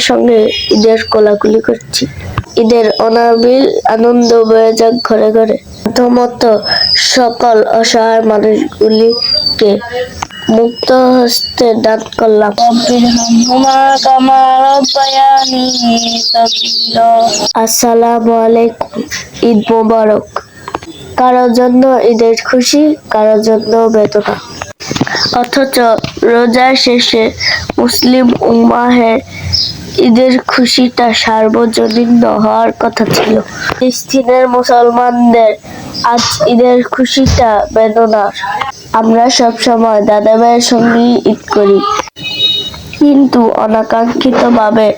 সঙ্গে ঈদের কোলাকুলি করছি। ঈদের অনাবিল আনন্দ বয়ে যাক ঘরে ঘরে। প্রথমত সকল অসহায় মানুষগুলিকে মুক্ত হস্তে দান করলাম। আসসালামু আলাইকুম। ঈদ মোবারক। কারোর জন্য ঈদের খুশি, কারোর জন্য বেদনা। অথচ রোজার শেষে মুসলিম উম্মাহের ঈদের খুশিটা সার্বজনীন হওয়ার কথা ছিল। ফিলিস্তিনের মুসলমানদের আজ ঈদের খুশিটা বেদনার। আমরা সবসময় দাদা ভাইয়ের সঙ্গে ঈদ করি, কিন্তু অনাকাঙ্ক্ষিতভাবে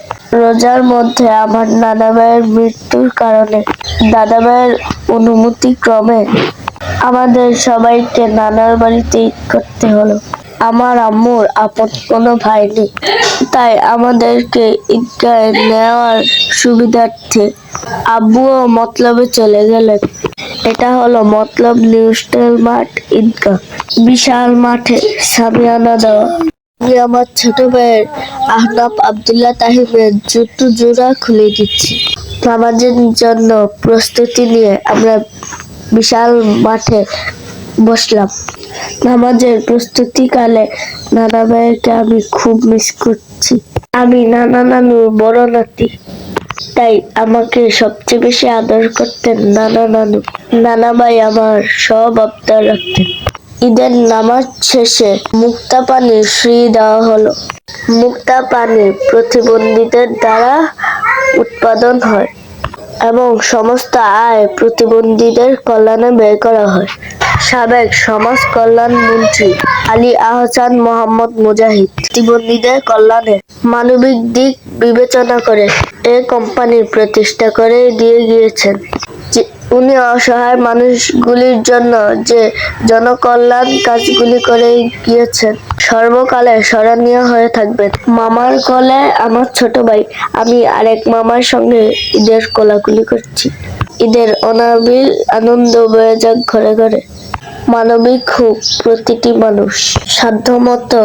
রোজার মধ্যে আমার নানা ভাইয়ের মৃত্যুর কারণে দাদা ভাইয়ের অনুমতি ক্রমে আমাদের সবাইকে নানার বাড়িতে ঈদ করতে হলো। আমার আম্মুর আপন কোনো ভাই নেই, তাই আমাদেরকে ঈদগাহে নেওয়ার সুবিধার্থে আব্বুও মতলবে চলে গেলেন। এটা হলো মতলব নিউস্টাইল মাঠ ঈদগাহ। বিশাল মাঠে সামিয়ানা দেওয়া। আমি আমার ছোট ভাইয়ের আহনাফ আব্দুল্লাহ তাহিমের জুতো জোড়া খুলে দিচ্ছি। নামাজের জন্য প্রস্তুতি নিয়ে আমরা বিশাল মাঠে বসলাম। নামাজের প্রস্তুতিকালে নানা ভাইকে আমি খুব মিস করছি। আমি নানা নানুর বড় নাতি, তাই আমাকে সবচেয়ে বেশি আদর করতেন নানা নানু। নানা ভাই আমার সব আবদার রাখতেন। ঈদের নামাজ শেষে মুক্তা পানি ফ্রি দেওয়া হলো। মুক্তা পানি প্রতিবন্ধীদের দ্বারা উৎপাদন হয় এবং সমস্ত আয় প্রতিবন্ধীদের কল্যাণে ব্যয় করা হয়। সাবেক সমাজ কল্যাণ মন্ত্রী আলী আহসান মোহাম্মদ মুজাহিদ প্রতিবন্ধীদের কল্যাণে মানবিক দিক বিবেচনা করে এই কোম্পানি প্রতিষ্ঠা করে দিয়ে গিয়েছেন। উনি অসহায় মানুষগুলির জন্য যে জনকল্যাণ কাজগুলি করে গিয়েছেন সর্বকালে স্মরণীয় হয়ে থাকবেন। মামার কোলে আমার ছোট ভাই, আমি আরেক মামার সঙ্গে ঈদের কোলাকুলি করছি। ঈদের অনাবিল আনন্দ বয়ে যাক ঘরে ঘরে। মানবিক হোক প্রতিটি মানুষ। সাধ্যমতো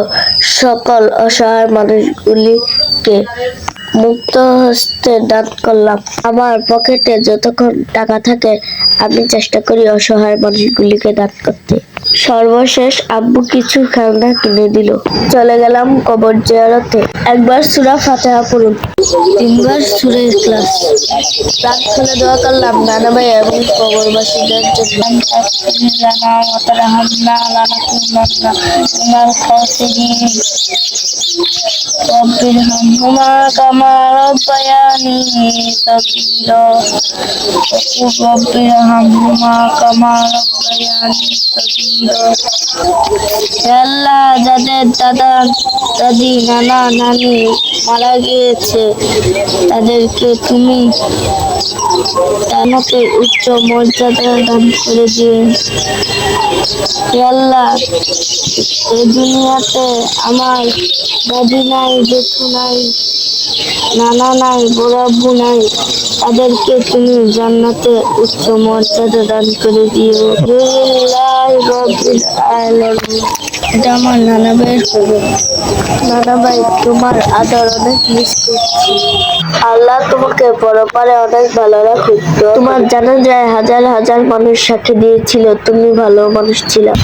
সকল অসহায় মানুষগুলিকে মুক্ত হস্তে দান করলাম। আমার পকেটে যতক্ষণ টাকা থাকে আমি চেষ্টা করি অসহায় মানুষগুলিকে দান করতে। সর্বশেষ আব্বু কিছু খেলনা কিনে দিল। চলে গেলাম কবর জিয়ারতে। একবার সূরা ফাতিহা পড়ুন, 3 বার সূরা ইখলাস। প্রাণ খুলে দোয়া করলাম নানা ভাই এবং কবরবাসীদের জন্য। আল্লাহ যাদের দাদা দাদি নানা নানি মারা গিয়েছে তাদেরকে তুমি জান্নাতের উচ্চ মর্যাদা দান করে দিও। আল্লাহ এই দুনিয়াতে আমার দাদি নাই, জেঠু নাই, নানা নাই, বড় আব্বু নাই, তাদেরকে তুমি জান্নাতে উচ্চ মর্যাদা দান করে দিও। এটা আমার নানা ভাইয়ের খবর। নানা ভাই, তোমার আদর অনেক মিস করছি। আল্লাহ তোমাকে পরপারে অনেক ভালো রাখুক। তোমার জানাজায় হাজার হাজার মানুষ সাক্ষী দিয়েছিল তুমি ভালো মানুষ ছিলা।